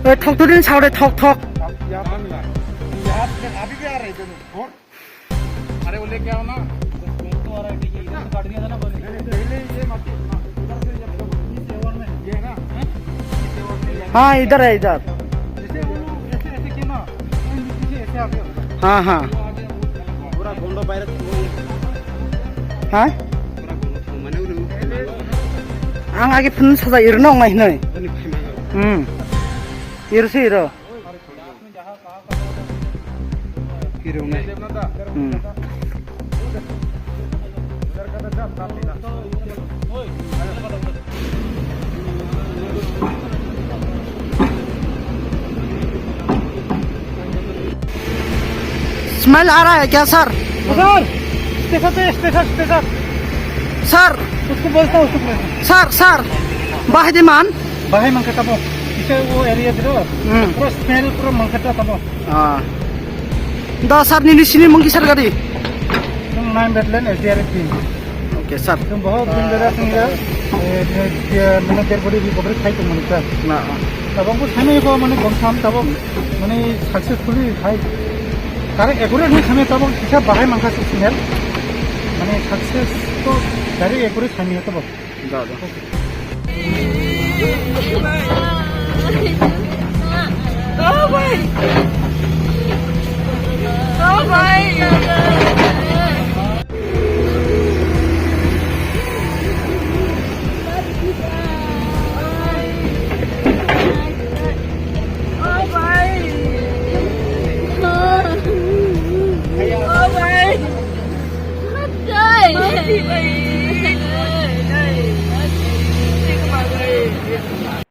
Thọc tôi đến sau đây thọc. अभी भी आ रहे थे और अरे वो लेके आओ ना तो आ रहा है ये इधर काट दिया था ना पहले ये मत उधर से जब सेवन में ये ना हाँ इधर है इधर। जैसे वो ऐसे ऐसे किया ना पीछे ऐसे आ गया हाँ पूरा गोंडो बाहर हाँ पूरा गोंडो माने आं आगे फुन साजा इरनो अंगाय नै इरसे इरो किरोने स्मेल आ रहा है क्या सर? सर स्टेशन सर उसको बोलता हूँ सर बाहेदिमान बाहे मंगकटा बो इसे वो एरिया दे पूरा स्मेल पूरा मंगकटा तबो दा सर नि सिनि मंगी सर गाड़ी तुम नाइन बेटलेन एसडीआर टीम ओके सर तुम बहुत दिन बेरा संगे मैंने देर बड़ी रिकवरी खाई तुम मन सर ना तब हमको खाने को मैंने कम शाम तब मैंने सक्सेसफुली खाई कारण एकुरेट नहीं खाने तब किसा बाहे मंगा से स्मेल मैंने सक्सेस तो डायरेक्ट एकुरेट खानी है तब दा